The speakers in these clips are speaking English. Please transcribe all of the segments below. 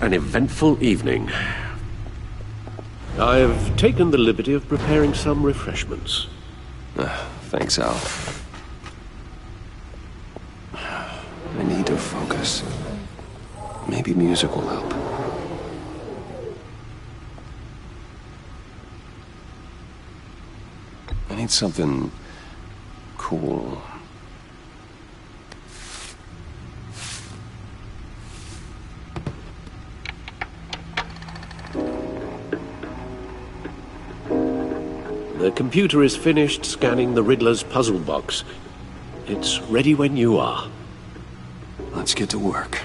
an eventful evening. I've taken the liberty of preparing some refreshments. Thanks, Al. I need to focus. Maybe music will help. I need something cool. The computer is finished scanning the Riddler's puzzle box. It's ready when you are. Let's get to work.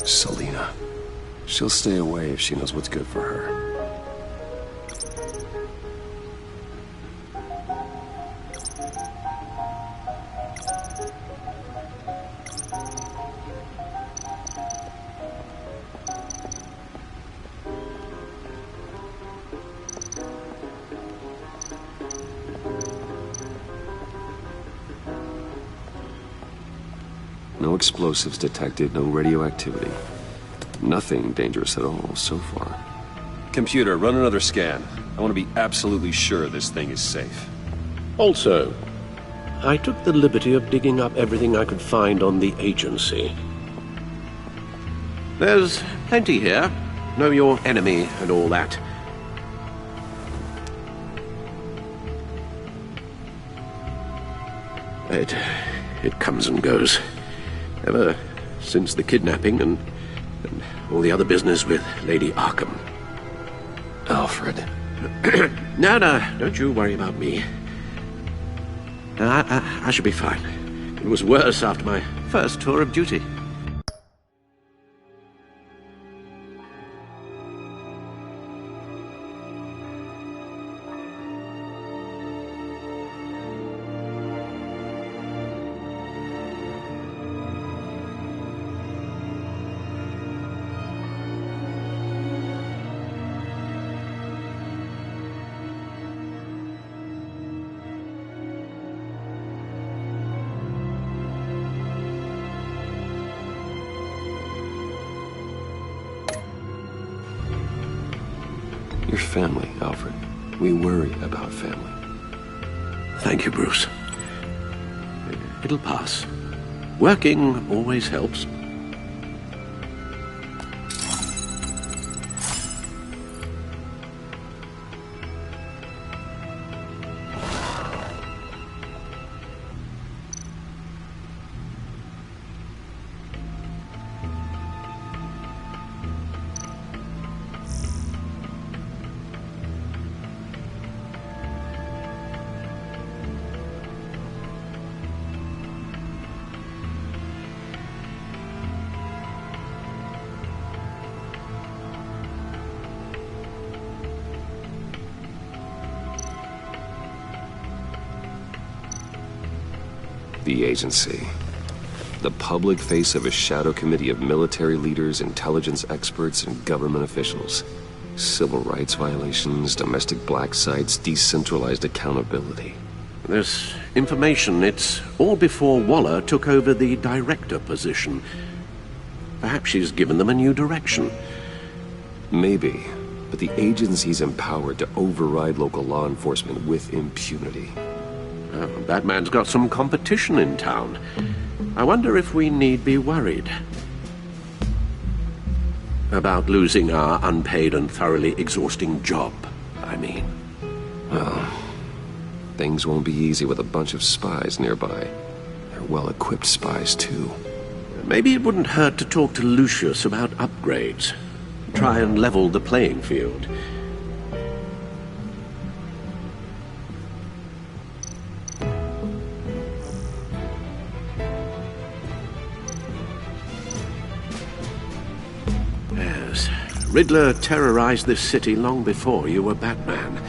Selena. She'll stay away if she knows what's good for her. No explosives detected, no radioactivity. Nothing dangerous at all so far. Computer, run another scan. I want to be absolutely sure this thing is safe. Also, I took the liberty of digging up everything I could find on the agency. There's plenty here. Know your enemy and all that. It comes and goes. Ever since the kidnapping and all the other business with Lady Arkham. Alfred. No, don't you worry about me. I should be fine. It was worse after my first tour of duty. Your family, Alfred. We worry about family. Thank you, Bruce. It'll pass. Working always helps. The agency. The public face of a shadow committee of military leaders, intelligence experts, and government officials. Civil rights violations, domestic black sites, decentralized accountability. This information, it's all before Waller took over the director position. Perhaps she's given them a new direction. Maybe, but the agency's empowered to override local law enforcement with impunity. Oh, Batman's got some competition in town. I wonder if we need be worried about losing our unpaid and thoroughly exhausting job, I mean. Well, things won't be easy with a bunch of spies nearby. They're well-equipped spies, too. Maybe it wouldn't hurt to talk to Lucius about upgrades. Try and level the playing field. Riddler terrorized this city long before you were Batman.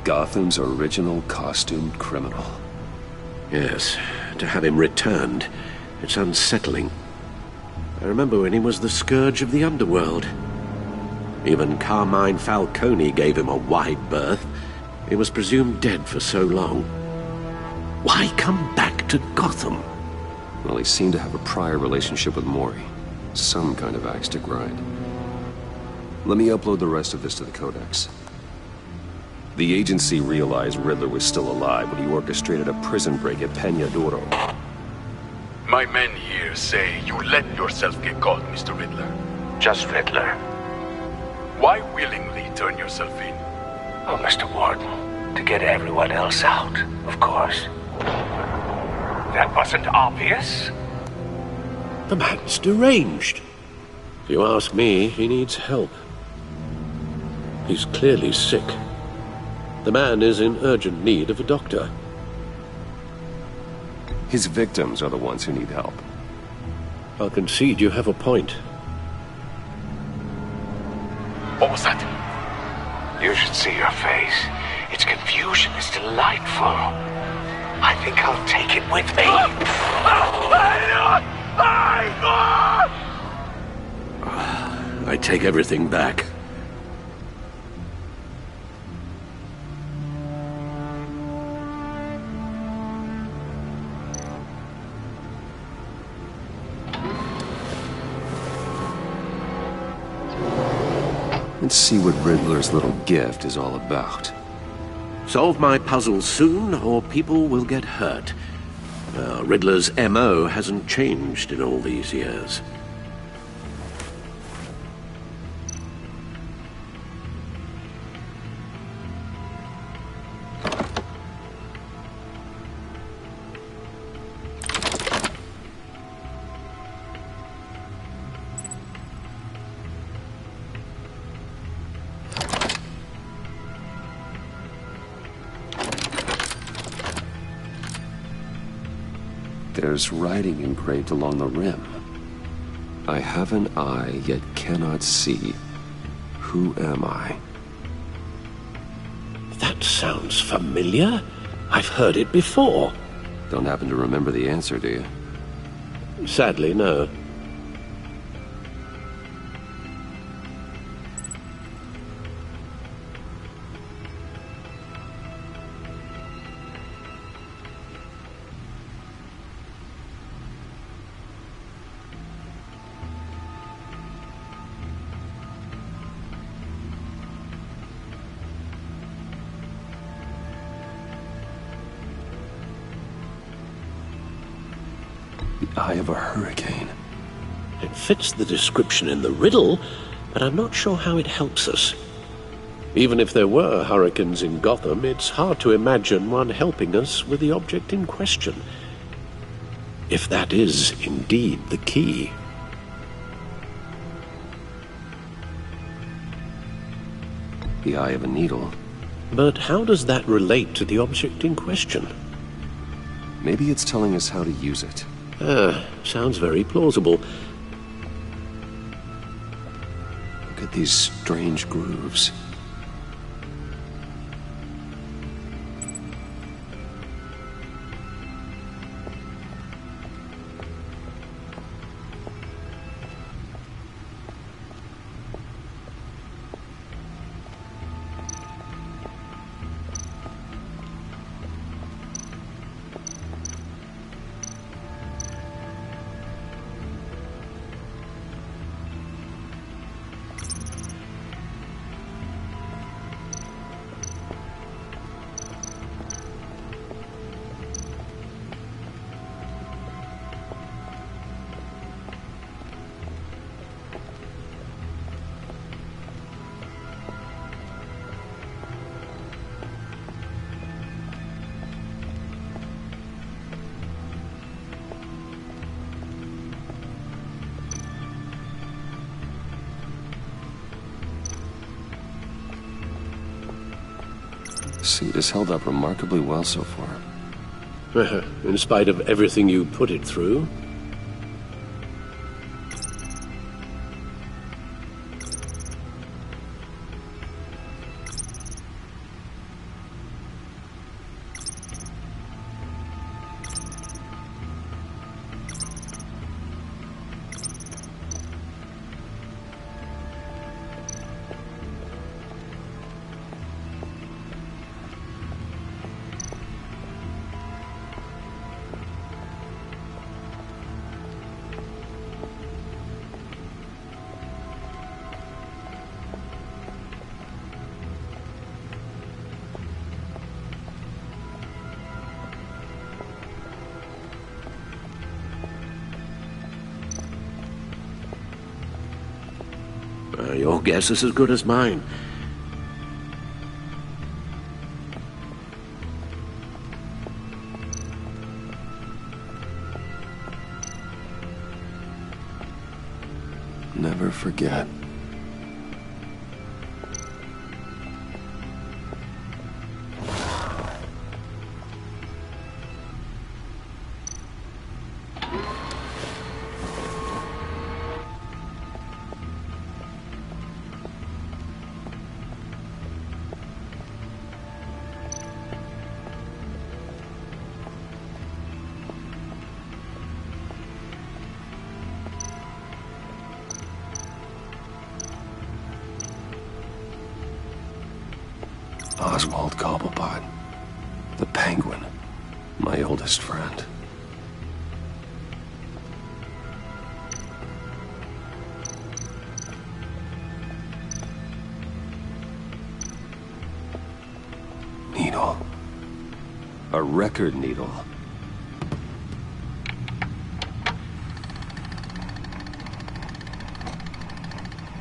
Gotham's original costumed criminal. Yes, to have him returned, it's unsettling. I remember when he was the scourge of the underworld. Even Carmine Falcone gave him a wide berth. He was presumed dead for so long. Why come back to Gotham? Well, he seemed to have a prior relationship with Maury. Some kind of axe to grind. Let me upload the rest of this to the Codex. The agency realized Riddler was still alive when he orchestrated a prison break at Peña Duro. My men here say you let yourself get caught, Mr. Riddler. Just Riddler. Why willingly turn yourself in? Oh, Mr. Warden, to get everyone else out, of course. That wasn't obvious? The man's deranged. If you ask me, he needs help. He's clearly sick. The man is in urgent need of a doctor. His victims are the ones who need help. I'll concede you have a point. What was that? You should see your face. Its confusion is delightful. I think I'll take it with me. I take everything back. Let's see what Riddler's little gift is all about. Solve my puzzle soon, or people will get hurt. Riddler's MO hasn't changed in all these years. There's writing engraved along the rim. I have an eye, yet cannot see. Who am I? That sounds familiar. I've heard it before. Don't happen to remember the answer, do you? Sadly, no. The eye of a hurricane. It fits the description in the riddle, but I'm not sure how it helps us. Even if there were hurricanes in Gotham, it's hard to imagine one helping us with the object in question. If that is indeed the key. The eye of a needle. But how does that relate to the object in question? Maybe it's telling us how to use it. Sounds very plausible. Look at these strange grooves. Suit has held up remarkably well so far. In spite of everything you put it through. Your guess is as good as mine. Never forget. Oswald Cobblepot, the Penguin, my oldest friend. Needle. A record needle.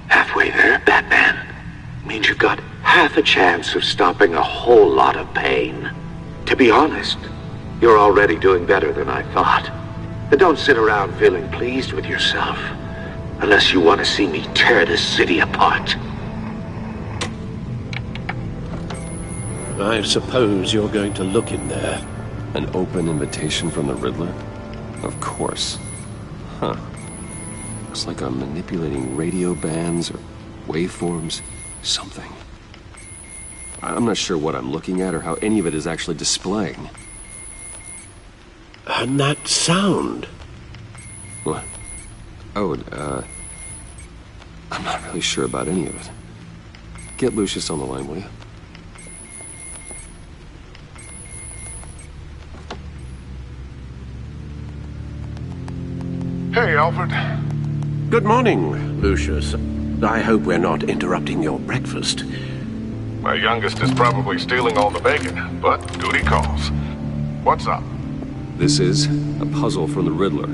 Halfway there, Batman. Means you've got half a chance of stopping a whole lot of pain. To be honest, you're already doing better than I thought. But don't sit around feeling pleased with yourself, unless you want to see me tear this city apart. I suppose you're going to look in there. An open invitation from the Riddler? Of course. Huh. Looks like I'm manipulating radio bands or waveforms. Something. I'm not sure what I'm looking at or how any of it is actually displaying. And that sound. What? Oh, I'm not really sure about any of it. Get Lucius on the line, will you? Hey, Alfred. Good morning, Lucius. I hope we're not interrupting your breakfast. My youngest is probably stealing all the bacon, but duty calls. What's up? This is a puzzle from the Riddler.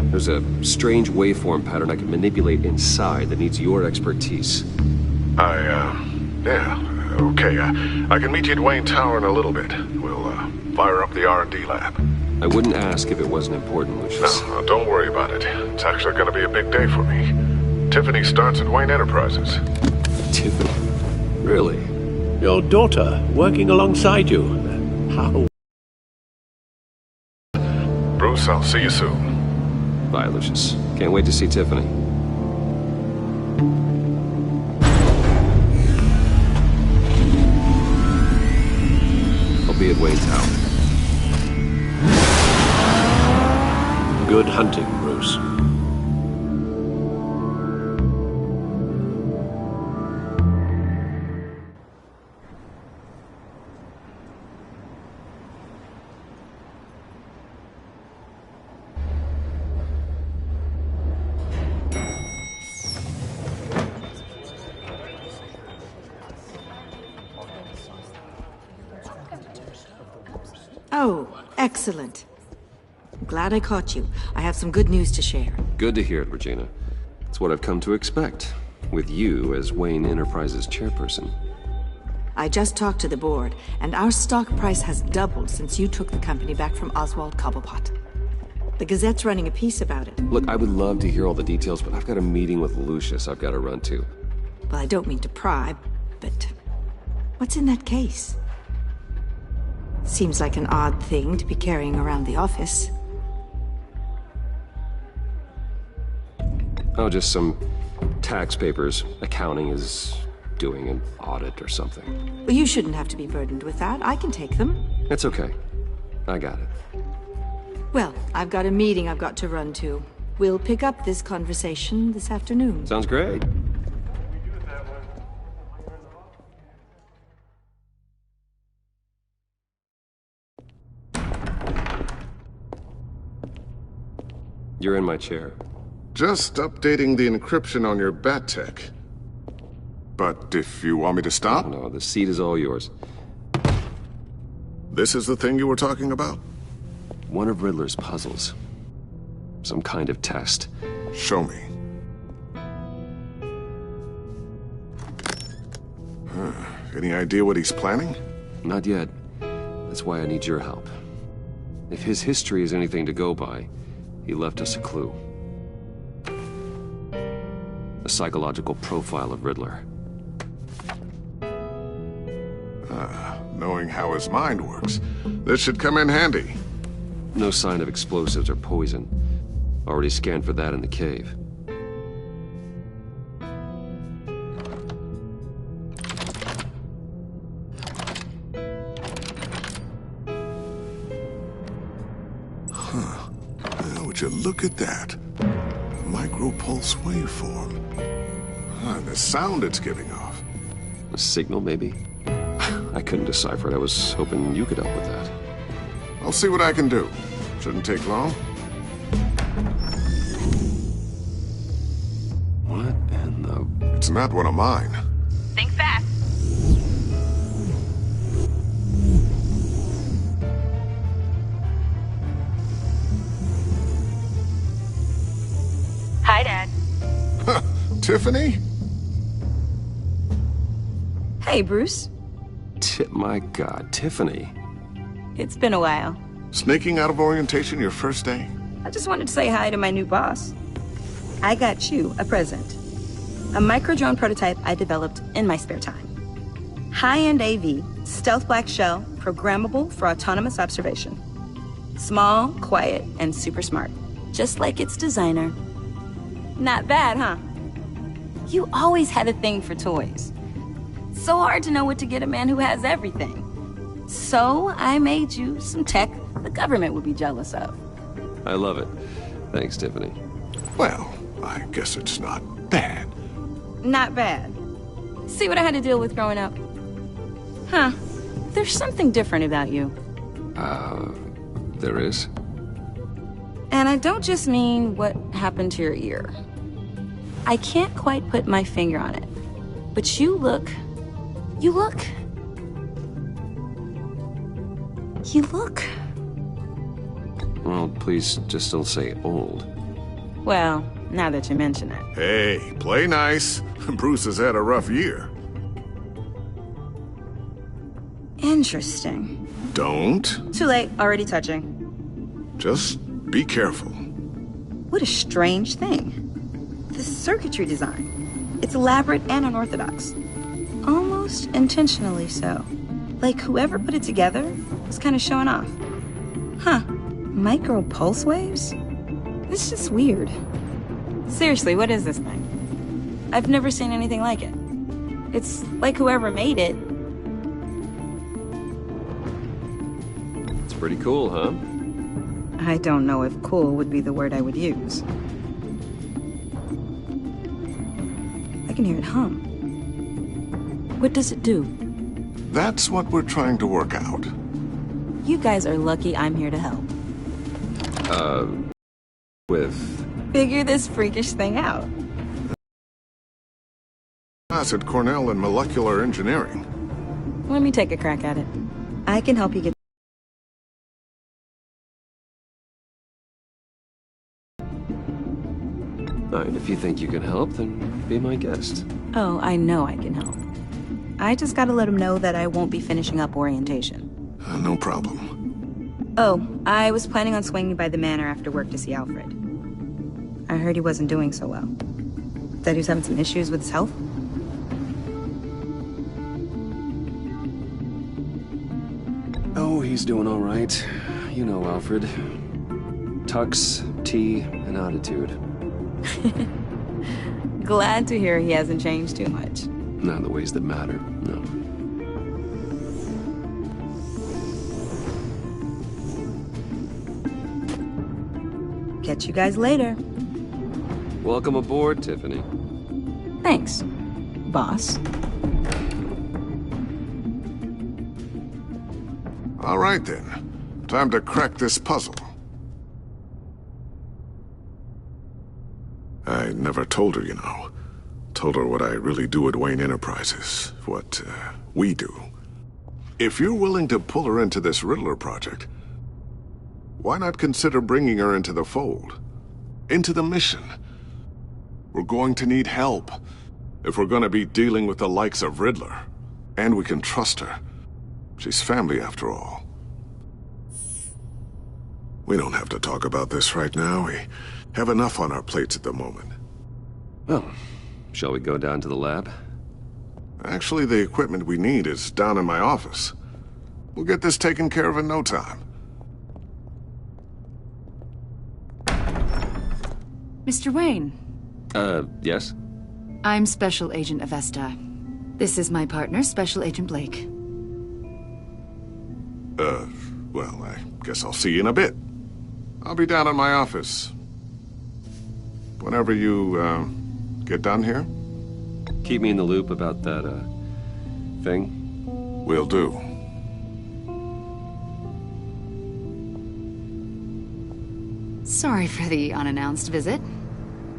There's a strange waveform pattern I can manipulate inside that needs your expertise. Yeah, okay. I can meet you at Wayne Tower in a little bit. We'll, fire up the R&D lab. I wouldn't ask if it wasn't important, Lucius. No, don't worry about it. It's actually gonna be a big day for me. Tiffany starts at Wayne Enterprises. Tiffany? Really? Your daughter working alongside you. How? Bruce, I'll see you soon. Bye, Lucius. Can't wait to see Tiffany. I'll be at Wayne Tower. Good hunting, Bruce. Oh, excellent. I'm glad I caught you. I have some good news to share. Good to hear it, Regina. It's what I've come to expect, with you as Wayne Enterprises chairperson. I just talked to the board, and our stock price has doubled since you took the company back from Oswald Cobblepot. The Gazette's running a piece about it. Look, I would love to hear all the details, but I've got a meeting with Lucius I've got to run to. Well, I don't mean to pry, but what's in that case? Seems like an odd thing to be carrying around the office. Oh, just some tax papers. Accounting is doing an audit or something. Well, you shouldn't have to be burdened with that. I can take them. It's okay. I got it. Well, I've got a meeting I've got to run to. We'll pick up this conversation this afternoon. Sounds great. You're in my chair. Just updating the encryption on your bat tech. But if you want me to stop, No, the seat is all yours. this is the thing you were talking about? One of Riddler's puzzles. Some kind of test. Show me. Any idea what he's planning? Not yet. That's why I need your help. If his history is anything to go by, he left us a clue. A psychological profile of Riddler. Knowing how his mind works, this should come in handy. No sign of explosives or poison. Already scanned for that in the cave. Would you look at that? Micropulse waveform. And the sound it's giving off. A signal, maybe? I couldn't decipher it. I was hoping you could help with that. I'll see what I can do. Shouldn't take long. What in the... It's not one of mine. Think fast. Hi, Dad. Tiffany? Hey, Bruce. My God, Tiffany. It's been a while. Sneaking out of orientation your first day? I just wanted to say hi to my new boss. I got you a present. A micro-drone prototype I developed in my spare time. High-end AV, stealth black shell, programmable for autonomous observation. Small, quiet, and super smart. Just like its designer. Not bad, huh? You always had a thing for toys. So hard to know what to get a man who has everything. So I made you some tech the government would be jealous of. I love it. Thanks, Tiffany. Well, I guess it's not bad. Not bad. See what I had to deal with growing up? Huh. There's something different about you. There is? And I don't just mean what happened to your ear. I can't quite put my finger on it. But you look... Well, please just don't say old. Well, now that you mention it. Hey, play nice. Bruce has had a rough year. Interesting. Don't. Too late, already touching. Just be careful. What a strange thing. The circuitry design. It's elaborate and unorthodox. Almost intentionally so. Like whoever put it together was kind of showing off. Huh. Micro pulse waves? It's just weird. Seriously, what is this thing? I've never seen anything like it. It's like whoever made it. It's pretty cool, huh? I don't know if cool would be the word I would use. I can hear it hum. What does it do? That's what we're trying to work out. You guys are lucky I'm here to help. With... Figure this freakish thing out. Class at Cornell in molecular engineering. Let me take a crack at it. I can help you get... Alright, if you think you can help, then be my guest. Oh, I know I can help. I just gotta let him know that I won't be finishing up orientation. No problem. Oh, I was planning on swinging by the manor after work to see Alfred. I heard he wasn't doing so well. That he was having some issues with his health. Oh, he's doing all right. You know Alfred. Tux, tea, and attitude. Glad to hear he hasn't changed too much. Not in the ways that matter, no. Catch you guys later. Welcome aboard, Tiffany. Thanks, boss. All right then. Time to crack this puzzle. I never told her, you know. Told her what I really do at Wayne Enterprises. What, we do. If you're willing to pull her into this Riddler project, why not consider bringing her into the fold? Into the mission? We're going to need help if we're going to be dealing with the likes of Riddler. And we can trust her. She's family after all. We don't have to talk about this right now. We have enough on our plates at the moment. Well, shall we go down to the lab? Actually, the equipment we need is down in my office. We'll get this taken care of in no time. Mr. Wayne. Yes? I'm Special Agent Avesta. This is my partner, Special Agent Blake. Well, I guess I'll see you in a bit. I'll be down in my office. Whenever you, get done here? Keep me in the loop about that, thing. Will do. Sorry for the unannounced visit.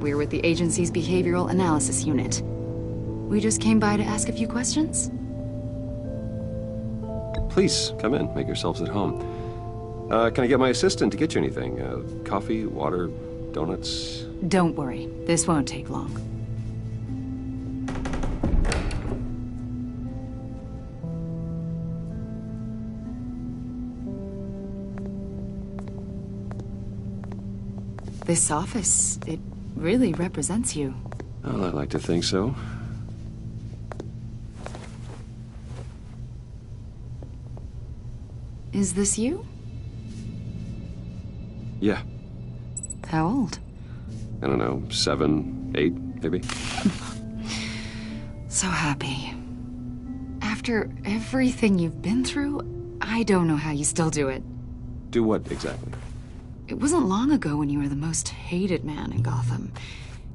We're with the agency's Behavioral Analysis Unit. We just came by to ask a few questions. Please, come in. Make yourselves at home. Can I get my assistant to get you anything? Coffee, water, donuts? Don't worry. This won't take long. This office, it really represents you. Well, I like to think so. Is this you? Yeah. How old? I don't know, 7, 8, maybe? So happy. After everything you've been through, I don't know how you still do it. Do what, exactly? It wasn't long ago when you were the most hated man in Gotham,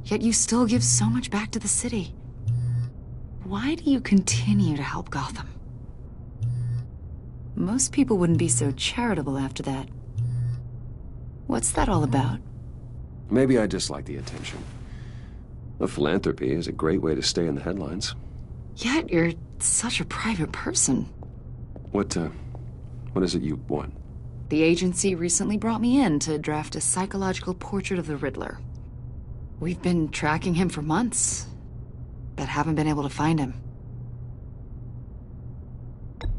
yet you still give so much back to the city. Why do you continue to help Gotham? Most people wouldn't be so charitable after that. What's that all about? Maybe I just like the attention. The philanthropy is a great way to stay in the headlines. Yet you're such a private person. What is it you want? The agency recently brought me in to draft a psychological portrait of the Riddler. We've been tracking him for months, but haven't been able to find him.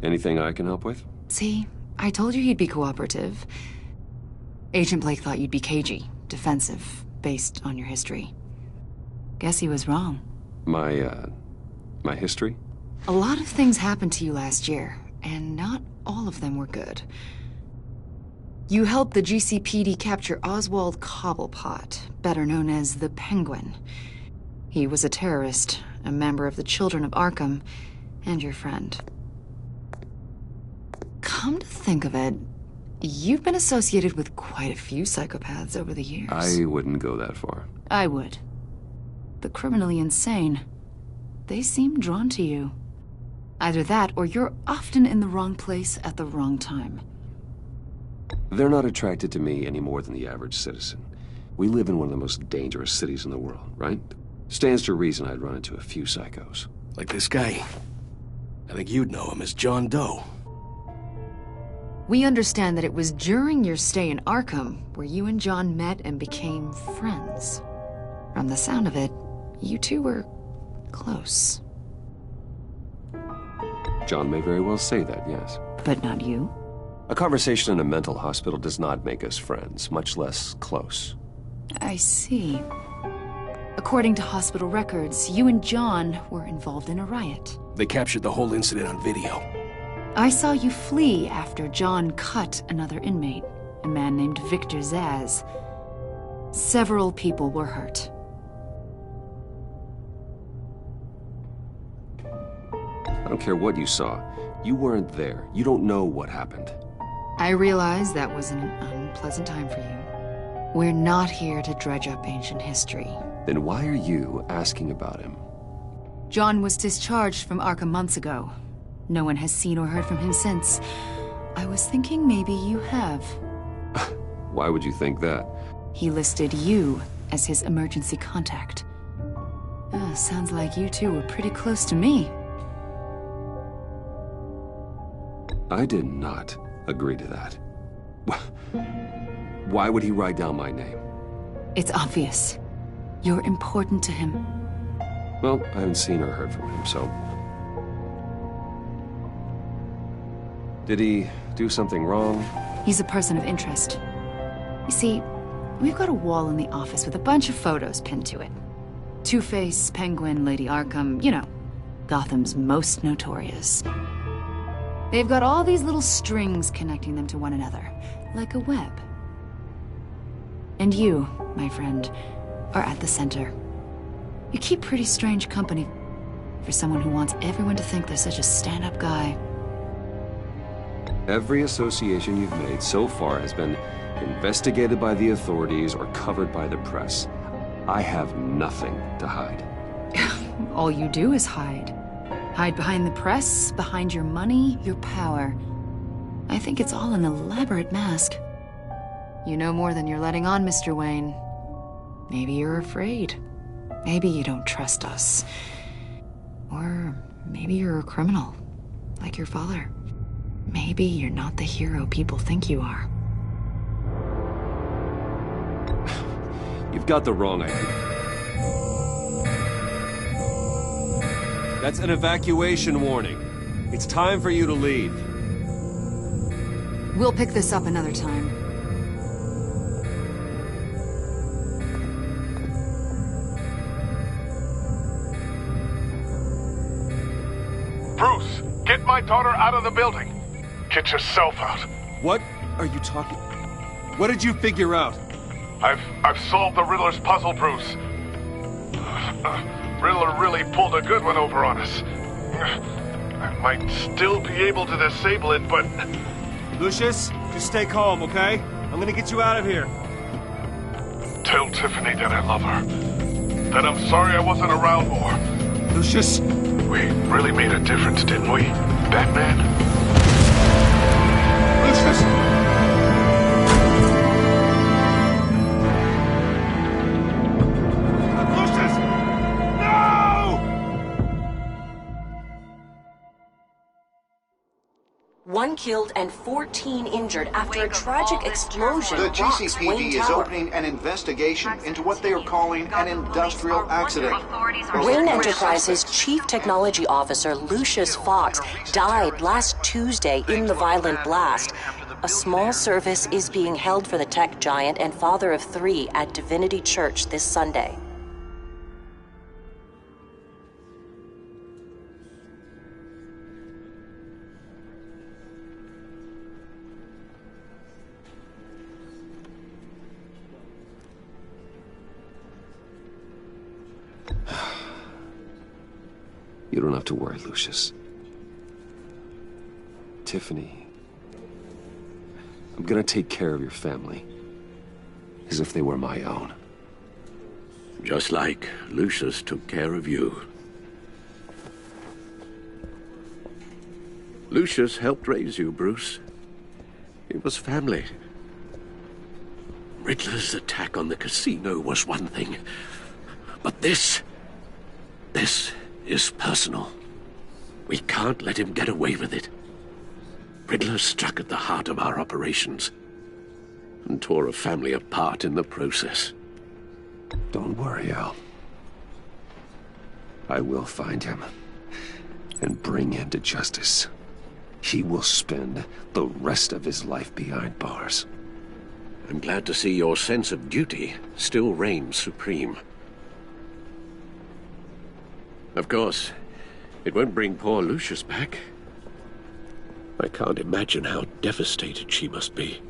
Anything I can help with? See, I told you he'd be cooperative. Agent Blake thought you'd be cagey, defensive, based on your history. Guess he was wrong. My history? A lot of things happened to you last year, and not all of them were good. You helped the GCPD capture Oswald Cobblepot, better known as the Penguin. He was a terrorist, a member of the Children of Arkham, and your friend. Come to think of it, you've been associated with quite a few psychopaths over the years. I wouldn't go that far. I would. The criminally insane. They seem drawn to you. Either that, or you're often in the wrong place at the wrong time. They're not attracted to me any more than the average citizen. We live in one of the most dangerous cities in the world, right? Stands to reason I'd run into a few psychos. Like this guy. I think you'd know him as John Doe. We understand that it was during your stay in Arkham where you and John met and became friends. From the sound of it, you two were close. John may very well say that, yes. But not you? A conversation in a mental hospital does not make us friends, much less close. I see. According to hospital records, you and John were involved in a riot. They captured the whole incident on video. I saw you flee after John cut another inmate, a man named Victor Zaz. Several people were hurt. I don't care what you saw. You weren't there. You don't know what happened. I realize that was an unpleasant time for you. We're not here to dredge up ancient history. Then why are you asking about him? John was discharged from Arkham months ago. No one has seen or heard from him since. I was thinking maybe you have. Why would you think that? He listed you as his emergency contact. Sounds like you two were pretty close to me. I did not agree to that. Why would he write down my name? It's obvious. You're important to him. Well, I haven't seen or heard from him, so... Did he do something wrong? He's a person of interest. You see, we've got a wall in the office with a bunch of photos pinned to it. Two-Face, Penguin, Lady Arkham, you know, Gotham's most notorious. They've got all these little strings connecting them to one another, like a web. And you, my friend, are at the center. You keep pretty strange company for someone who wants everyone to think they're such a stand-up guy. Every association you've made so far has been investigated by the authorities or covered by the press. I have nothing to hide. All you do is hide. Hide behind the press, behind your money, your power. I think it's all an elaborate mask. You know more than you're letting on, Mr. Wayne. Maybe you're afraid. Maybe you don't trust us. Or maybe you're a criminal, like your father. Maybe you're not the hero people think you are. You've got the wrong idea. That's an evacuation warning. It's time for you to leave. We'll pick this up another time. Bruce, get my daughter out of the building. Get yourself out. What are you talking? What did you figure out? I've solved the Riddler's puzzle, Bruce. Riddler really pulled a good one over on us. I might still be able to disable it, but... Lucius, just stay calm, okay? I'm gonna get you out of here. Tell Tiffany that I love her. That I'm sorry I wasn't around more. Lucius! We really made a difference, didn't we, Batman? Lucius! One killed and 14 injured after a tragic explosion. The rocks GCPD Wayne is Tower. opening an investigation into what they are calling an industrial accident. Wayne Enterprises' chief technology officer, Lucius Fox, died last Tuesday in the violent blast. A small service is being held for the tech giant and father of 3 at Divinity Church this Sunday. You don't have to worry, Lucius. Tiffany, I'm gonna take care of your family as if they were my own. Just like Lucius took care of you. Lucius helped raise you, Bruce. It was family. Riddler's attack on the casino was one thing, but this is personal. We can't let him get away with it. Riddler struck at the heart of our operations and tore a family apart in the process. Don't worry, Al. I will find him and bring him to justice. He will spend the rest of his life behind bars. I'm glad to see your sense of duty still reigns supreme. Of course, it won't bring poor Lucius back. I can't imagine how devastated she must be.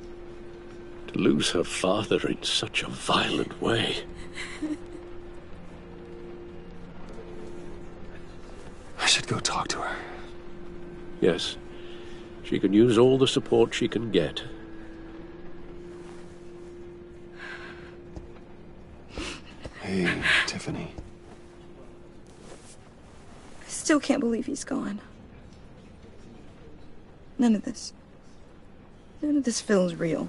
To lose her father in such a violent way. I should go talk to her. Yes, she can use all the support she can get. Hey, Tiffany. Still can't believe he's gone. None of this feels real.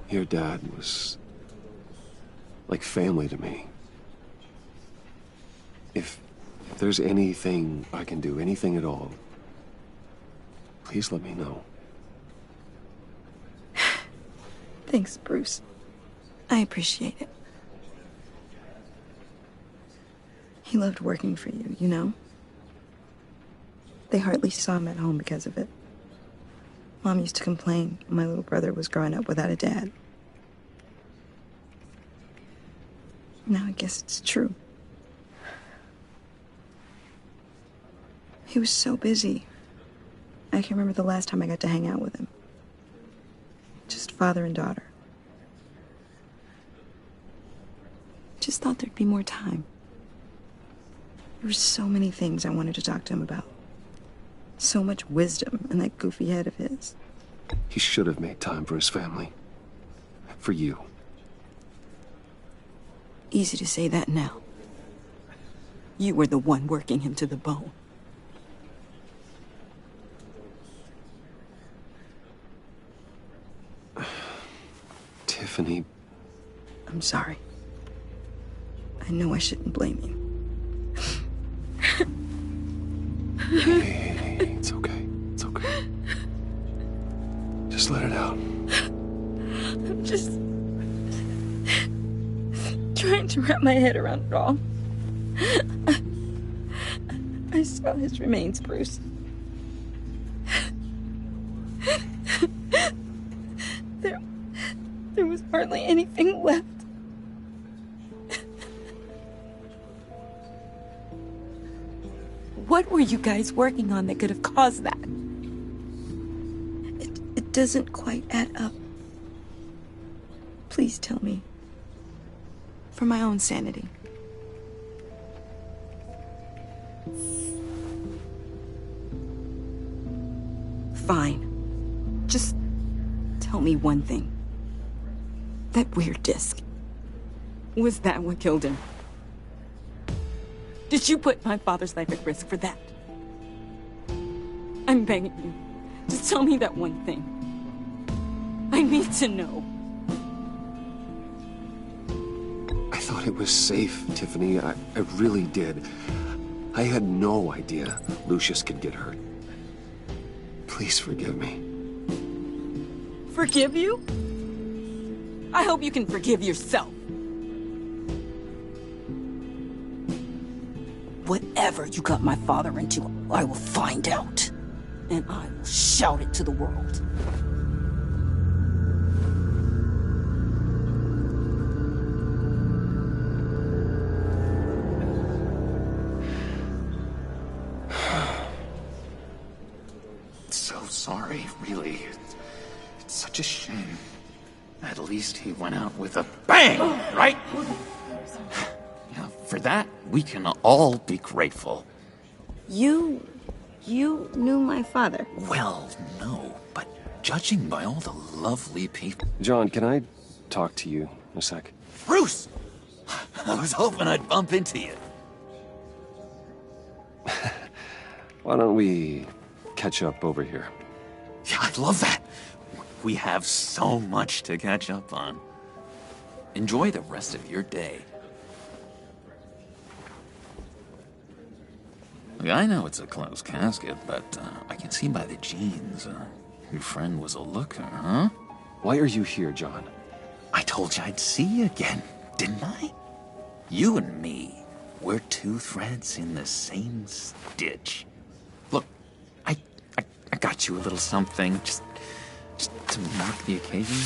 Your dad was like family to me. If there's anything I can do, anything at all, please let me know. Thanks, Bruce. I appreciate it. He loved working for you, you know? They hardly saw him at home because of it. Mom used to complain my little brother was growing up without a dad. Now I guess it's true. He was so busy. I can't remember the last time I got to hang out with him. Just father and daughter. Just thought there'd be more time. There were so many things I wanted to talk to him about. So much wisdom in that goofy head of his. He should have made time for his family. For you. Easy to say that now. You were the one working him to the bone. Tiffany. I'm sorry. I know I shouldn't blame you. Hey, it's okay. It's okay. Just let it out. I'm just trying to wrap my head around it all. I saw his remains, Bruce. There was hardly anything left. What were you guys working on that could have caused that? It doesn't quite add up. Please tell me. For my own sanity. Fine. Just tell me one thing. That weird disc. Was that what killed him? Did you put my father's life at risk for that? I'm begging you. Just tell me that one thing. I need to know. I thought it was safe, Tiffany. I really did. I had no idea Lucius could get hurt. Please forgive me. Forgive you? I hope you can forgive yourself. Whatever you got my father into, I will find out. And I will shout it to the world. So sorry, really. It's such a shame. At least he went out with a bang, right? Yeah, for that, we can all be grateful. You knew my father? Well, no, but judging by all the lovely people... John, can I talk to you a sec? Bruce! I was hoping I'd bump into you. Why don't we catch up over here? Yeah, I'd love that. We have so much to catch up on. Enjoy the rest of your day. Look, I know it's a closed casket, but I can see by the jeans. Your friend was a looker, huh? Why are you here, John? I told you I'd see you again, didn't I? You and me, we're two threads in the same stitch. Look, I got you a little something, just to mark the occasion.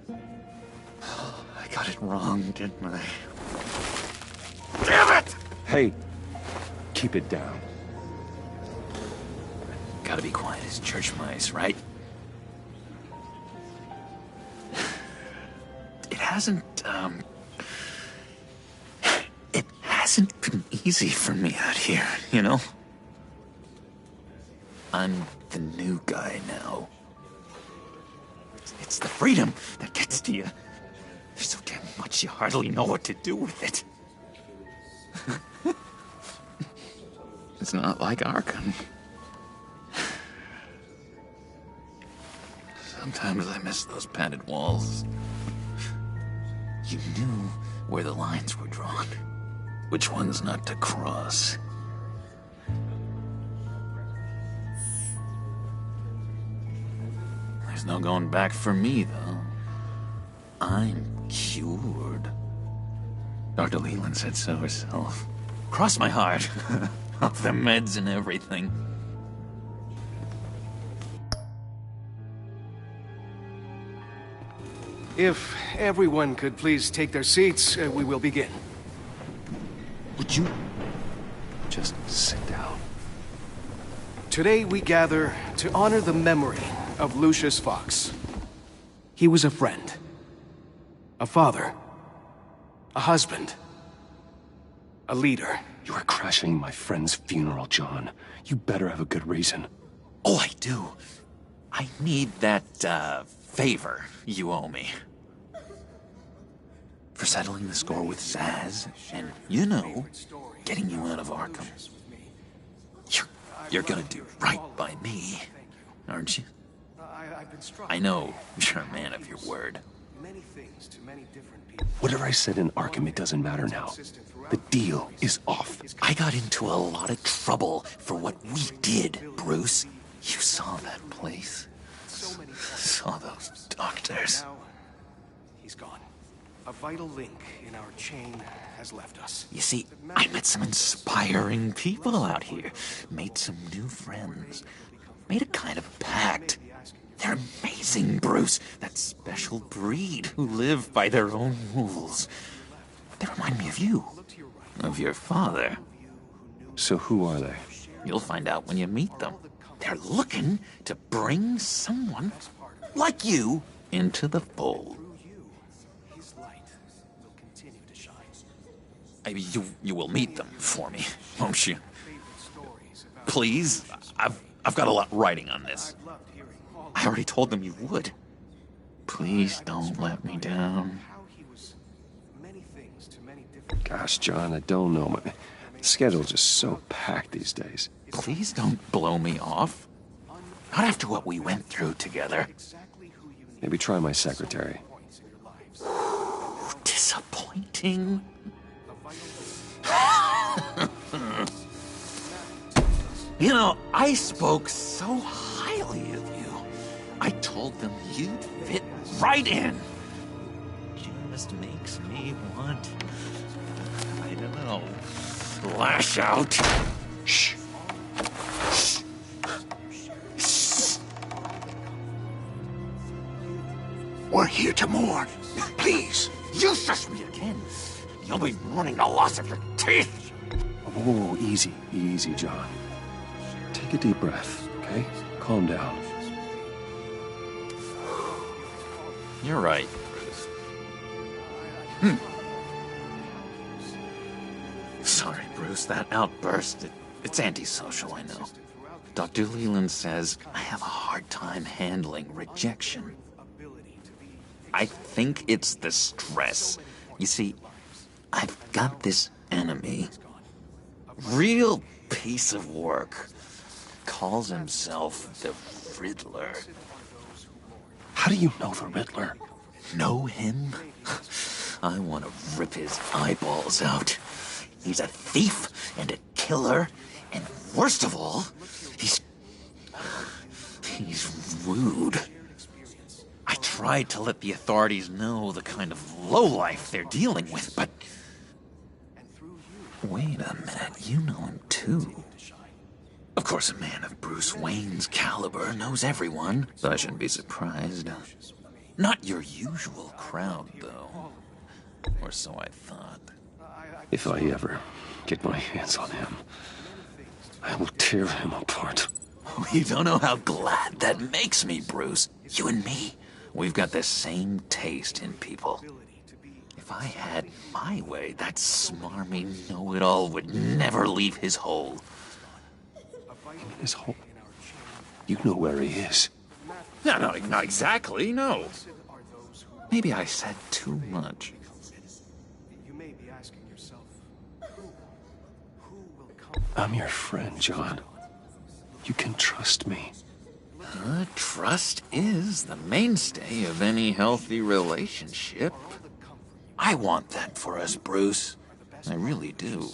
I got it wrong, didn't I? Damn it! Hey, keep it down. Gotta be quiet as church mice, right? It hasn't been easy for me out here, you know? I'm the new guy now. It's the freedom that gets to you. There's so damn much you hardly know what to do with it. It's not like Arkham. Sometimes I miss those padded walls. You knew where the lines were drawn. which one's not to cross. There's no going back for me, though. I'm cured. Dr. Leland said so herself. Cross my heart. Off the meds and everything. If everyone could please take their seats, we will begin. Would you just sit down? Today we gather to honor the memory of Lucius Fox. He was a friend, a father, a husband, a leader. You are crashing my friend's funeral, John. You better have a good reason. Oh, I do. I need that, favor you owe me. For settling the score with Zaz, and, you know, getting you out of Arkham. You're gonna do right by me, aren't you? I know you're a man of your word. Whatever I said in Arkham, it doesn't matter now. The deal is off. I got into a lot of trouble for what we did, Bruce. You saw that place. Saw those doctors. Now, he's gone. A vital link in our chain has left us. You see, I met some inspiring people out here. Made some new friends. Made a kind of pact. They're amazing, Bruce. That special breed who live by their own rules. They remind me of you. Of your father. So who are they? You'll find out when you meet them. They're looking to bring someone like you into the fold. You will meet them for me, won't you? Please, I've got a lot writing on this. I already told them you would. Please don't let me down. Gosh, John, I don't know. My schedule's just so packed these days. Please don't blow me off. Not after what we went through together. Maybe try my secretary. Disappointing. You know, I spoke so highly of you. I told them you'd fit right in. Just makes me want, I don't know, lash out. Shh. Shh. Shh. We're here to mourn. Please, you shush me again. You'll be mourning the loss of your teeth. Oh, easy, easy, John. Take a deep breath, okay? Calm down. You're right, Bruce. Sorry, Bruce, that outburst, it's antisocial, I know. Dr. Leland says I have a hard time handling rejection. I think it's the stress. You see, I've got this enemy. Real piece of work. Calls himself the Riddler. How do you know the Riddler? Know him? I want to rip his eyeballs out. He's a thief and a killer, and worst of all, he's rude. I tried to let the authorities know the kind of lowlife they're dealing with, but... Wait a minute, you know him too. Of course, a man of Bruce Wayne's caliber knows everyone, so I shouldn't be surprised. Not your usual crowd, though. Or so I thought. If I ever get my hands on him, I will tear him apart. You don't know how glad that makes me, Bruce. You and me, we've got the same taste in people. If I had my way, that smarmy know-it-all would never leave his hole. His hole? You know where he is. No, not exactly, no. Maybe I said too much. I'm your friend, John. You can trust me. Trust is the mainstay of any healthy relationship. I want that for us, Bruce. I really do.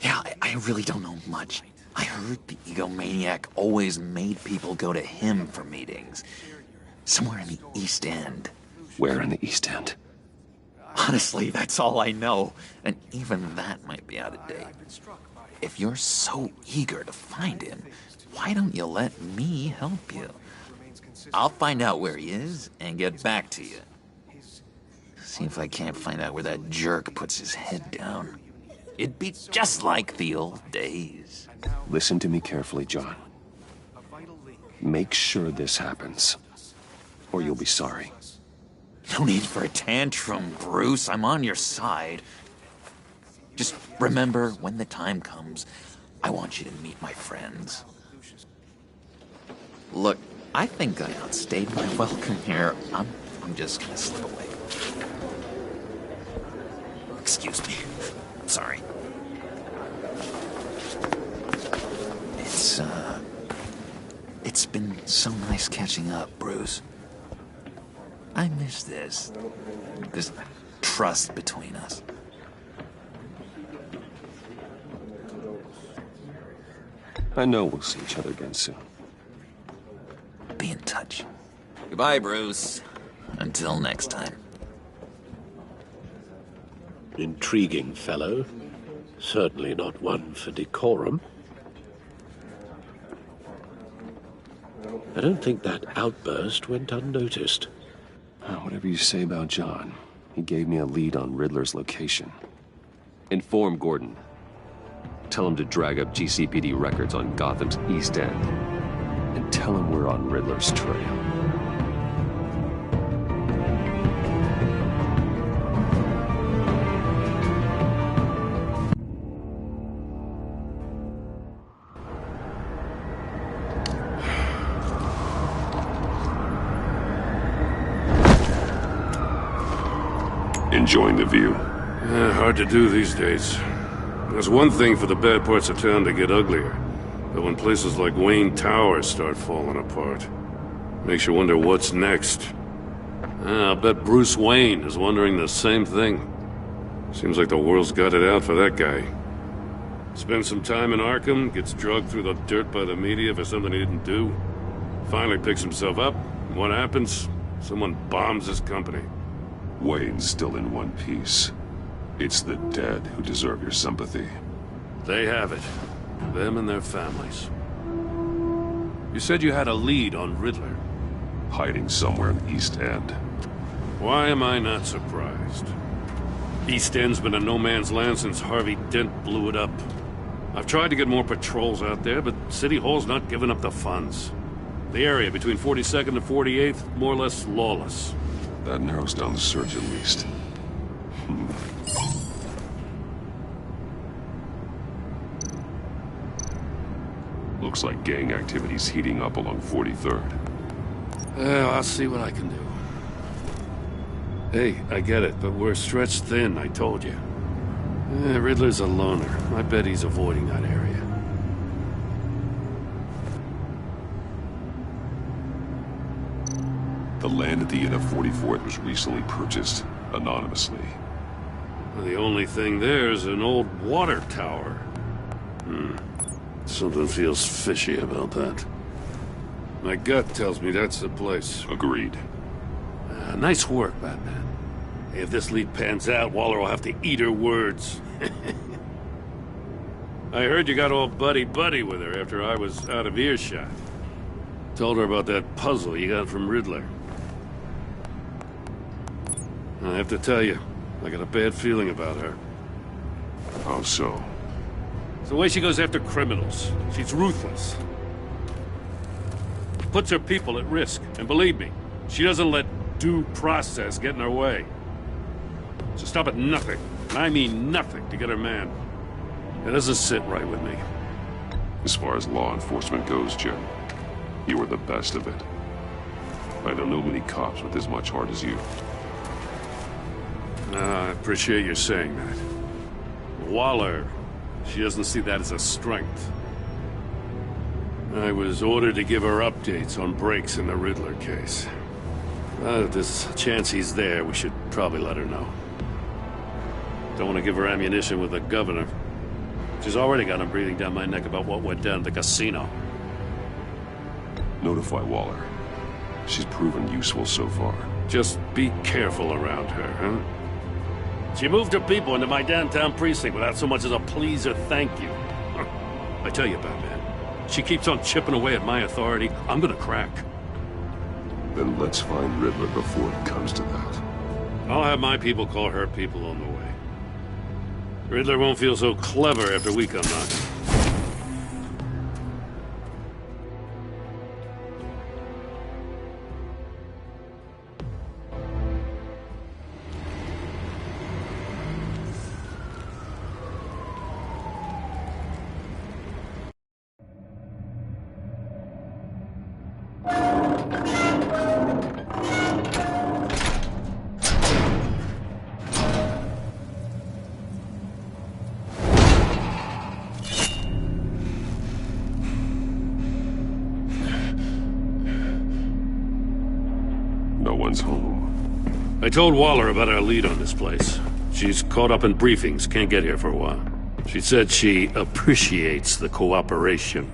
Yeah, I really don't know much. I heard the egomaniac always made people go to him for meetings. Somewhere in the East End. Where in the East End? Honestly, that's all I know. And even that might be out of date. If you're so eager to find him, why don't you let me help you? I'll find out where he is and get back to you. See if I can't find out where that jerk puts his head down. It'd be just like the old days. Listen to me carefully, John. Make sure this happens, or you'll be sorry. No need for a tantrum, Bruce. I'm on your side. Just remember, when the time comes, I want you to meet my friends. Look, I think I outstayed my welcome here. I'm just gonna slip away. Excuse me. I'm sorry. It's been so nice catching up, Bruce. I miss this trust between us. I know we'll see each other again soon. Be in touch. Goodbye, Bruce. Until next time. Intriguing fellow. Certainly not one for decorum. I don't think that outburst went unnoticed. Whatever you say about John, he gave me a lead on Riddler's location. Inform Gordon. Tell him to drag up GCPD records on Gotham's East End. And tell him we're on Riddler's trail. Enjoying the view? Hard to do these days. There's one thing for the bad parts of town to get uglier, but when places like Wayne Tower start falling apart, makes you wonder what's next. I'll bet Bruce Wayne is wondering the same thing. Seems like the world's got it out for that guy. Spends some time in Arkham, gets drugged through the dirt by the media for something he didn't do. Finally picks himself up, and what happens? Someone bombs his company. Wayne's still in one piece. It's the dead who deserve your sympathy. They have it. Them and their families. You said you had a lead on Riddler. Hiding somewhere in the East End. Why am I not surprised? East End's been a no-man's land since Harvey Dent blew it up. I've tried to get more patrols out there, but City Hall's not giving up the funds. The area between 42nd and 48th, more or less lawless. That narrows down the search at least. Looks like gang activity's heating up along 43rd. Well, I'll see what I can do. Hey, I get it, but we're stretched thin, I told you. Riddler's a loner. I bet he's avoiding that area. The land at the end of 44th was recently purchased, anonymously. Well, the only thing there is an old water tower. Something feels fishy about that. My gut tells me that's the place. Agreed. Nice work, Batman. If this lead pans out, Waller will have to eat her words. I heard you got all buddy-buddy with her after I was out of earshot. Told her about that puzzle you got from Riddler. I have to tell you, I got a bad feeling about her. How so? It's the way she goes after criminals. She's ruthless. Puts her people at risk. And believe me, she doesn't let due process get in her way. So stop at nothing, and I mean nothing, to get her man. It doesn't sit right with me. As far as law enforcement goes, Jim, you were the best of it. I don't know many cops with as much heart as you. I appreciate you saying that. Waller, she doesn't see that as a strength. I was ordered to give her updates on breaks in the Riddler case. If there's a chance he's there, we should probably let her know. Don't want to give her ammunition with the governor. She's already got him breathing down my neck about what went down at the casino. Notify Waller. She's proven useful so far. Just be careful around her, huh? She moved her people into my downtown precinct without so much as a please or thank you. I tell you, Batman, she keeps on chipping away at my authority. I'm gonna crack. Then let's find Riddler before it comes to that. I'll have my people call her people on the way. Riddler won't feel so clever after we come knocking. Home. I told Waller about our lead on this place. She's caught up in briefings, can't get here for a while. She said she appreciates the cooperation.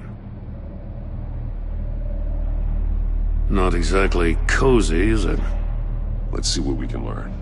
Not exactly cozy, is it? Let's see what we can learn.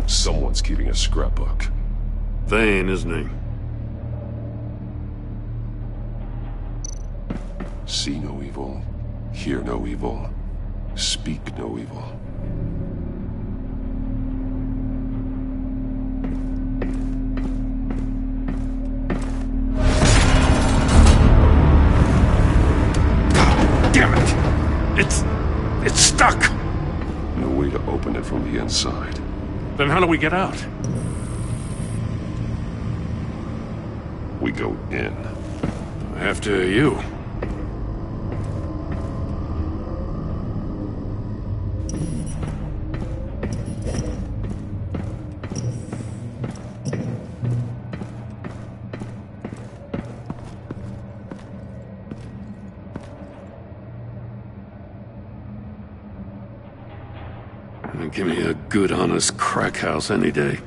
Someone's keeping a scrapbook. Vain, isn't he? See no evil, hear no evil, speak no evil. Damn it! It's stuck! No way to open it from the inside. Then how do we get out? We go in. After you. Give me a good, honest crack house any day.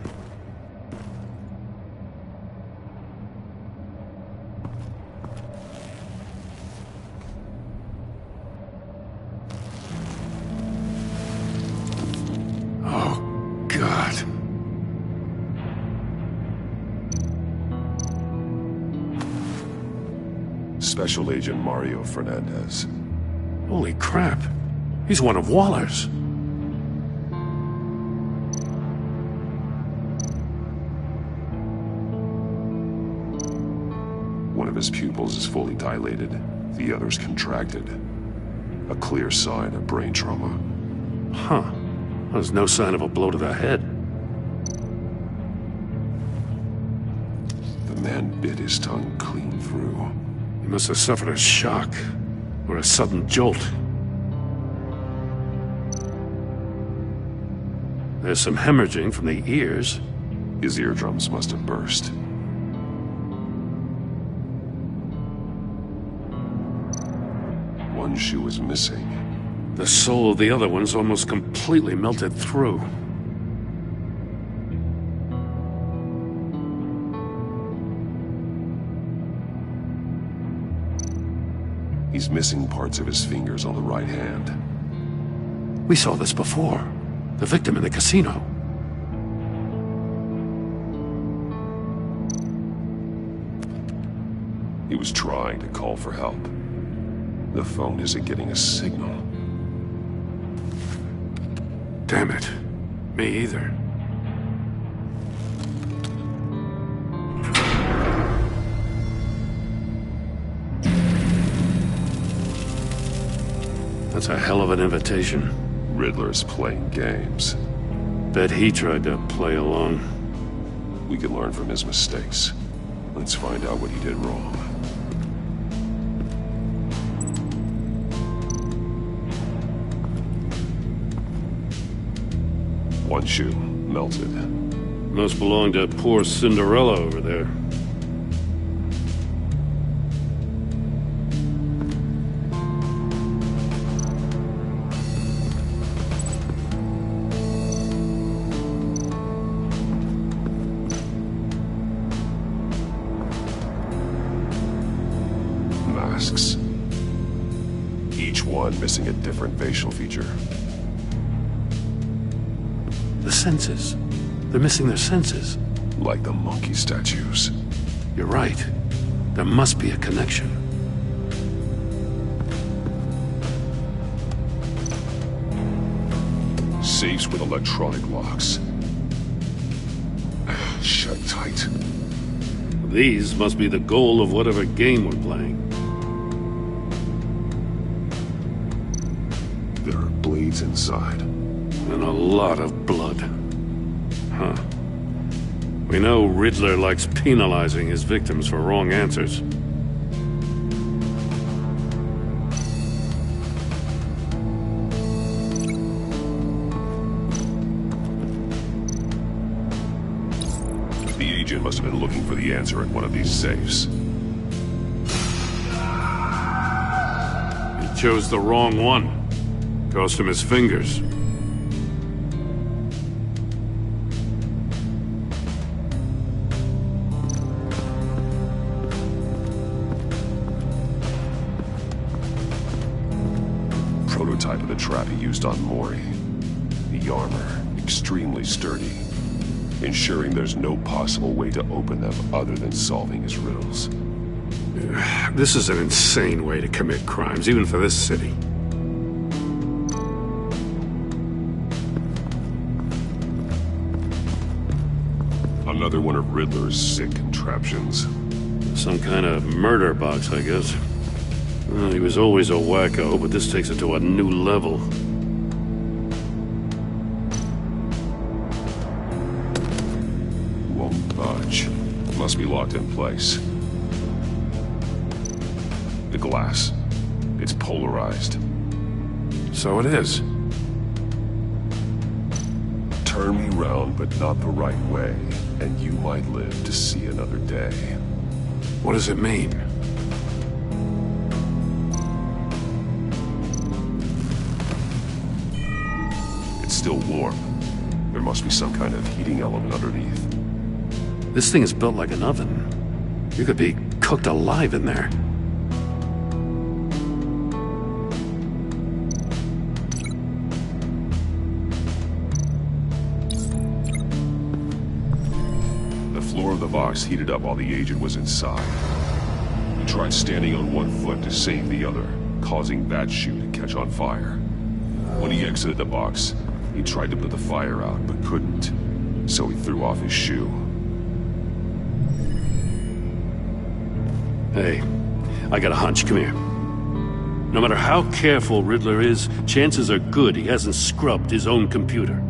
Oh, God. Special Agent Mario Fernandez. Holy crap. He's one of Waller's. One of his pupils is fully dilated, the other's contracted. A clear sign of brain trauma. Huh. There's no sign of a blow to the head. The man bit his tongue clean through. He must have suffered a shock, or a sudden jolt. There's some hemorrhaging from the ears. His eardrums must have burst. One one shoe is missing. The sole of the other one's almost completely melted through. He's missing parts of his fingers on the right hand. We saw this before. The victim in the casino. He was trying to call for help. The phone isn't getting a signal. Damn it. Me either. That's a hell of an invitation. Riddler's playing games. Bet he tried to play along. We can learn from his mistakes. Let's find out what he did wrong. One shoe, melted. Must belong to poor Cinderella over there. Masks. Each one missing a different facial feature. The senses. They're missing their senses. Like the monkey statues. You're right. There must be a connection. Safes with electronic locks. Shut tight. These must be the goal of whatever game we're playing. There are blades inside. And a lot of blood. Huh. We know Riddler likes penalizing his victims for wrong answers. The agent must have been looking for the answer in one of these safes. He chose the wrong one. Cost him his fingers. Prototype of the trap he used on Mori. The armor, extremely sturdy, ensuring there's no possible way to open them other than solving his riddles. This is an insane way to commit crimes, even for this city. Another one of Riddler's sick contraptions. Some kind of murder box, I guess. Well, he was always a wacko, but this takes it to a new level. Won't budge. Must be locked in place. The glass. It's polarized. So it is. Turn me round, but not the right way, and you might live to see another day. What does it mean? It's still warm. There must be some kind of heating element underneath. This thing is built like an oven. You could be cooked alive in there. The floor of the box heated up while the agent was inside. He tried standing on one foot to save the other, causing that shoe to catch on fire. When he exited the box, he tried to put the fire out, but couldn't, so he threw off his shoe. Hey, I got a hunch. Come here. No matter how careful Riddler is, chances are good he hasn't scrubbed his own computer.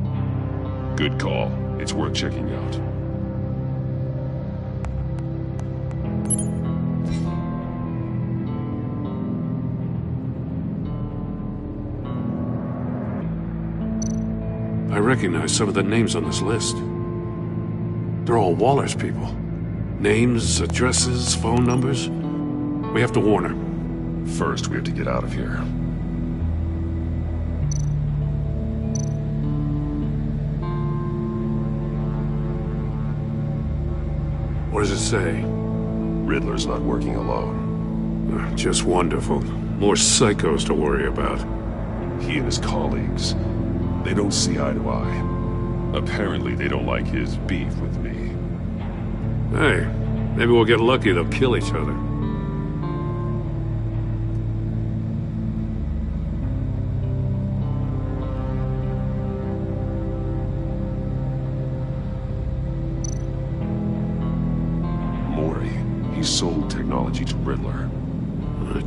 Good call. It's worth checking out. I recognize some of the names on this list. They're all Waller's people. Names, addresses, phone numbers. We have to warn her. First, we have to get out of here. What does it say? Riddler's not working alone. Just wonderful. More psychos to worry about. He and his colleagues, they don't see eye to eye. Apparently, they don't like his beef with me. Hey, maybe we'll get lucky they'll kill each other. He sold technology to Riddler.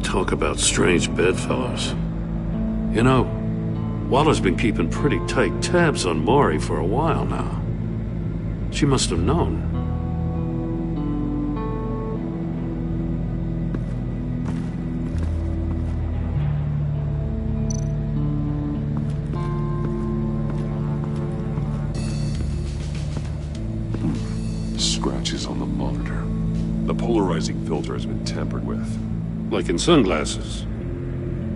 Talk about strange bedfellows. You know, Waller's been keeping pretty tight tabs on Maury for a while now. She must have known. Scratches on the monitor. The polarizing filter has been tampered with. Like in sunglasses.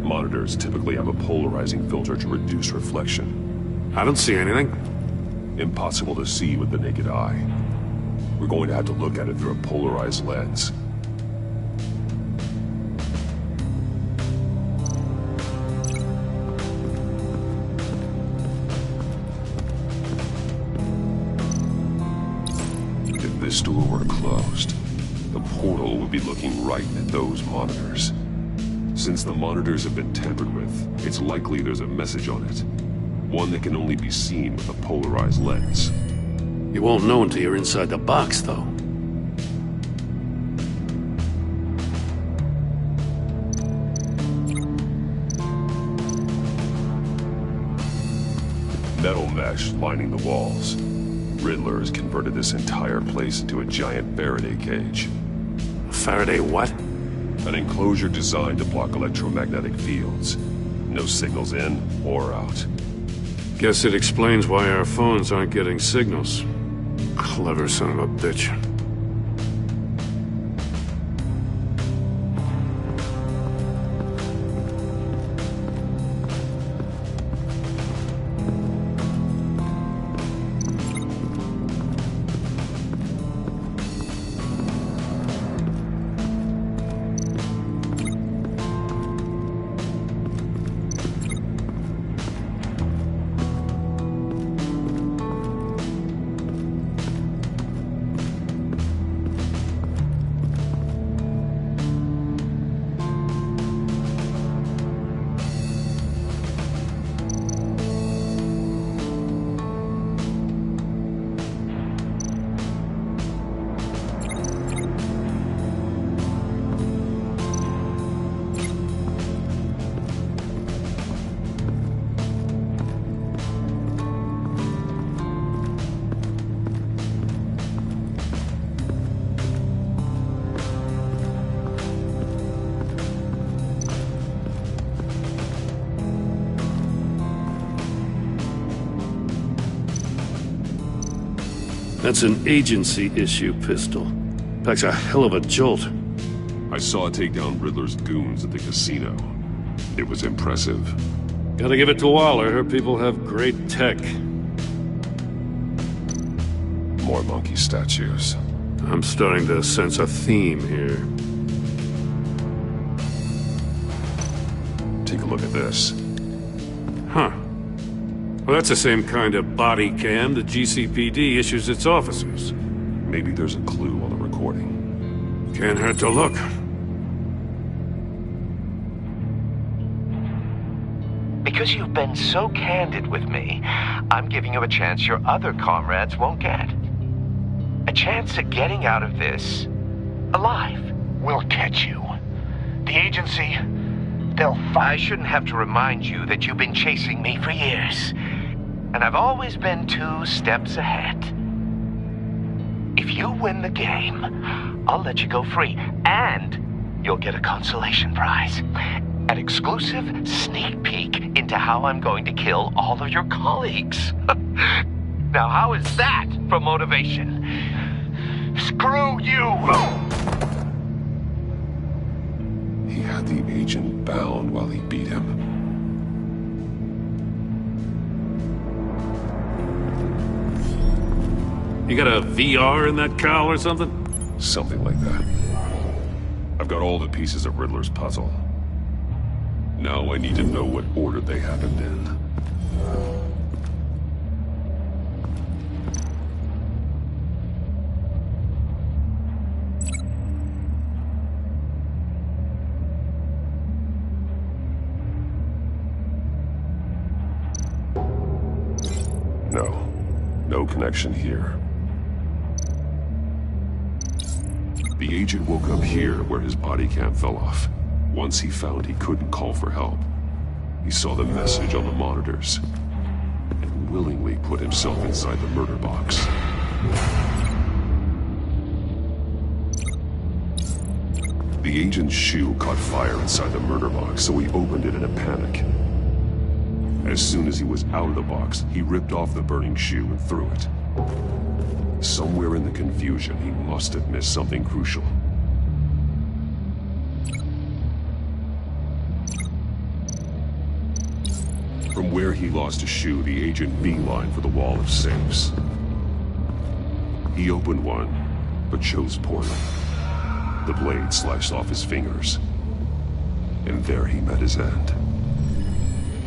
Monitors typically have a polarizing filter to reduce reflection. I don't see anything. Impossible to see with the naked eye. We're going to have to look at it through a polarized lens. If this door were closed, the portal would be looking right at those monitors. Since the monitors have been tampered with, it's likely there's a message on it. One that can only be seen with a polarized lens. You won't know until you're inside the box, though. Metal mesh lining the walls. Riddler has converted this entire place into a giant Faraday cage. Faraday what? An enclosure designed to block electromagnetic fields. No signals in or out. Guess it explains why our phones aren't getting signals. Clever son of a bitch. That's an agency-issue pistol. Packs a hell of a jolt. I saw it take down Riddler's goons at the casino. It was impressive. Gotta give it to Waller. Her people have great tech. More monkey statues. I'm starting to sense a theme here. Take a look at this. Huh. Well, that's the same kind of body cam the GCPD issues its officers. Maybe there's a clue on the recording. Can't hurt to look. Because you've been so candid with me, I'm giving you a chance your other comrades won't get. A chance at getting out of this alive. We'll catch you. The agency, they'll I shouldn't have to remind you that you've been chasing me for years. And I've always been 2 steps ahead. If you win the game, I'll let you go free. And you'll get a consolation prize. An exclusive sneak peek into how I'm going to kill all of your colleagues. Now, how is that for motivation? screw you! he had the agent bound while he beat him. You got a VR in that cowl or something? Something like that. I've got all the pieces of Riddler's puzzle. Now I need to know what order they happened in. No connection here. The agent woke up here where his body cam fell off. Once he found he couldn't call for help, he saw the message on the monitors and willingly put himself inside the murder box. The agent's shoe caught fire inside the murder box, so he opened it in a panic. As soon as he was out of the box, he ripped off the burning shoe and threw it. Somewhere in the confusion, he must have missed something crucial. From where he lost a shoe, the agent beelined for the wall of safes. He opened one, but chose poorly. The blade sliced off his fingers, and there he met his end.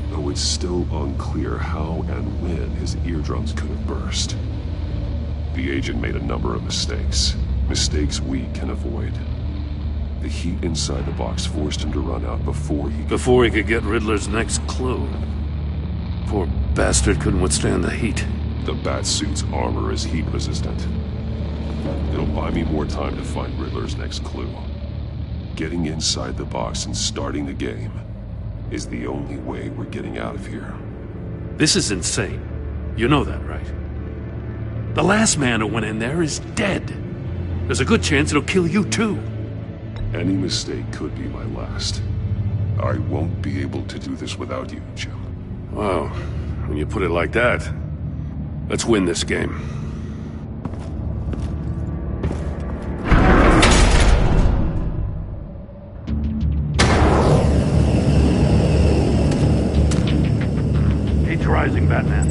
Though it's still unclear how and when his eardrums could have burst. The agent made a number of mistakes. Mistakes we can avoid. The heat inside the box forced him to run out before he could get Riddler's next clue. Poor bastard couldn't withstand the heat. The Batsuit's armor is heat resistant. It'll buy me more time to find Riddler's next clue. Getting inside the box and starting the game is the only way we're getting out of here. This is insane. You know that, right? The last man who went in there is dead. There's a good chance it'll kill you too. Any mistake could be my last. I won't be able to do this without you, Jim. Wow, when you put it like that, let's win this game. Rising, Batman.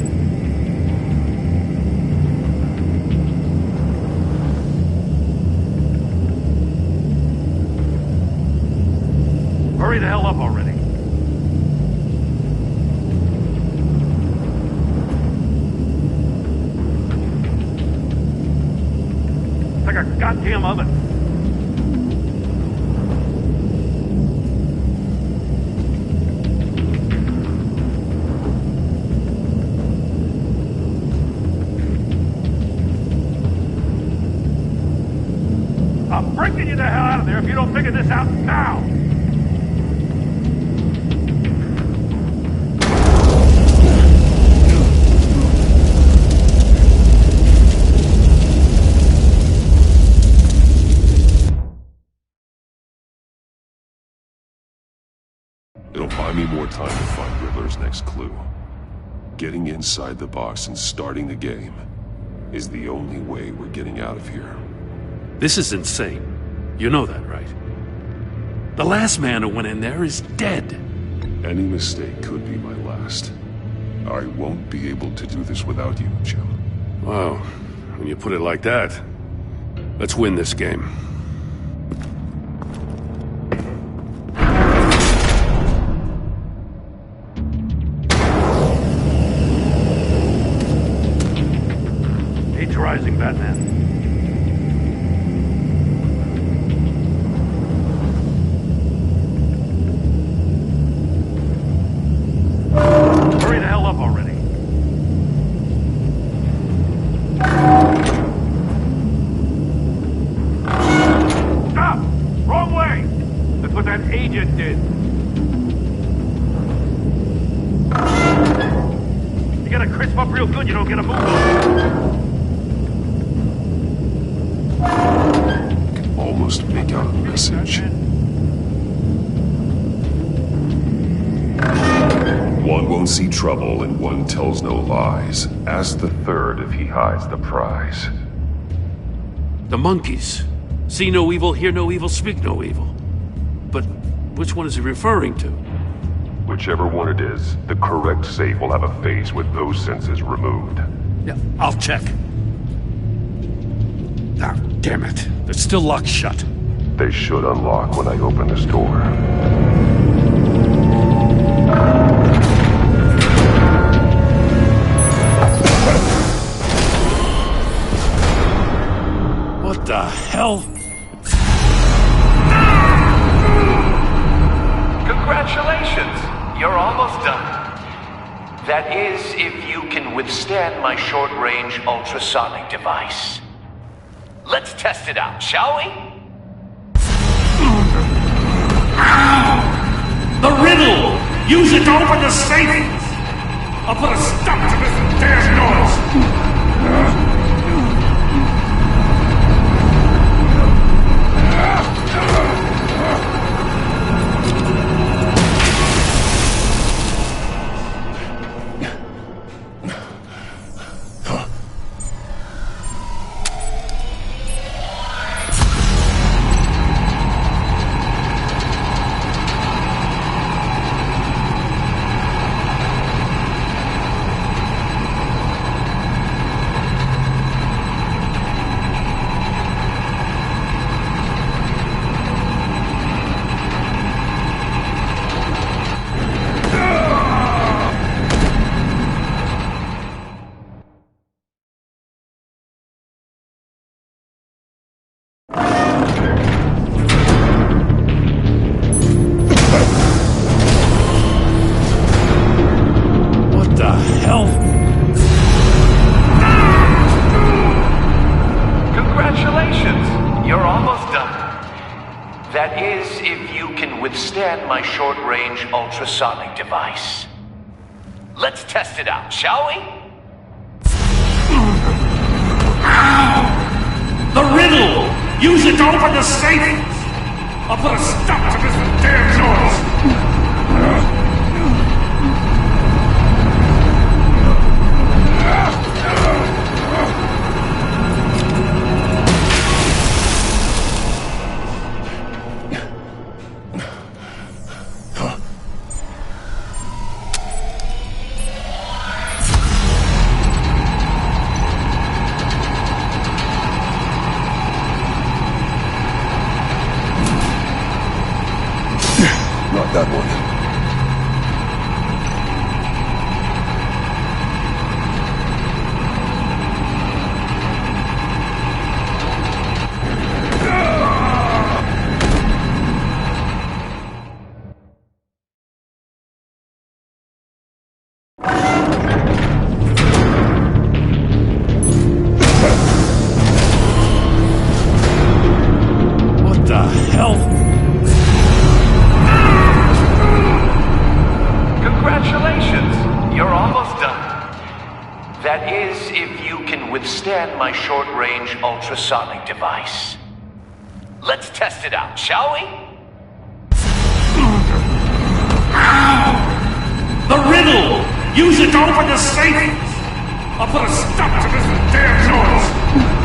Hurry the hell up already. It's like a goddamn oven. I'm breaking you the hell out of there if you don't figure this out now! It'll buy me more time to find Riddler's next clue. Getting inside the box and starting the game is the only way we're getting out of here. This is insane. You know that, right? The last man who went in there is dead. Any mistake could be my last. I won't be able to do this without you, Jim. Wow, when you put it like that, let's win this game. Heat's rising, Batman. Hurry the hell up already. Stop! Wrong way! That's what that agent did. You gotta crisp up real good, you don't get a move on. I can almost make out a message. One won't see trouble and one tells no lies. Ask the third if he hides the prize. The monkeys. See no evil, hear no evil, speak no evil. But Which one is he referring to? Whichever one it is, the correct safe will have a face with those sensors removed. Yeah, I'll check. Ah, damn it. They're still locked shut. They should unlock when I open this door. What the hell? Congratulations! You're almost done. That is, if you can withstand my short-range ultrasonic device. Let's test it out, shall we? The riddle! Use it to open the safe! I'll put a stop to this damn noise! My short-range ultrasonic device. Let's test it out, shall we? The riddle! Use it to open the safe! I'll put a stop to this damn noise! That one. What the hell? Congratulations! You're almost done. That is, if you can withstand my short-range ultrasonic device. Let's test it out, shall we? The riddle! Use it to open the safe! I'll put a stop to this damn noise!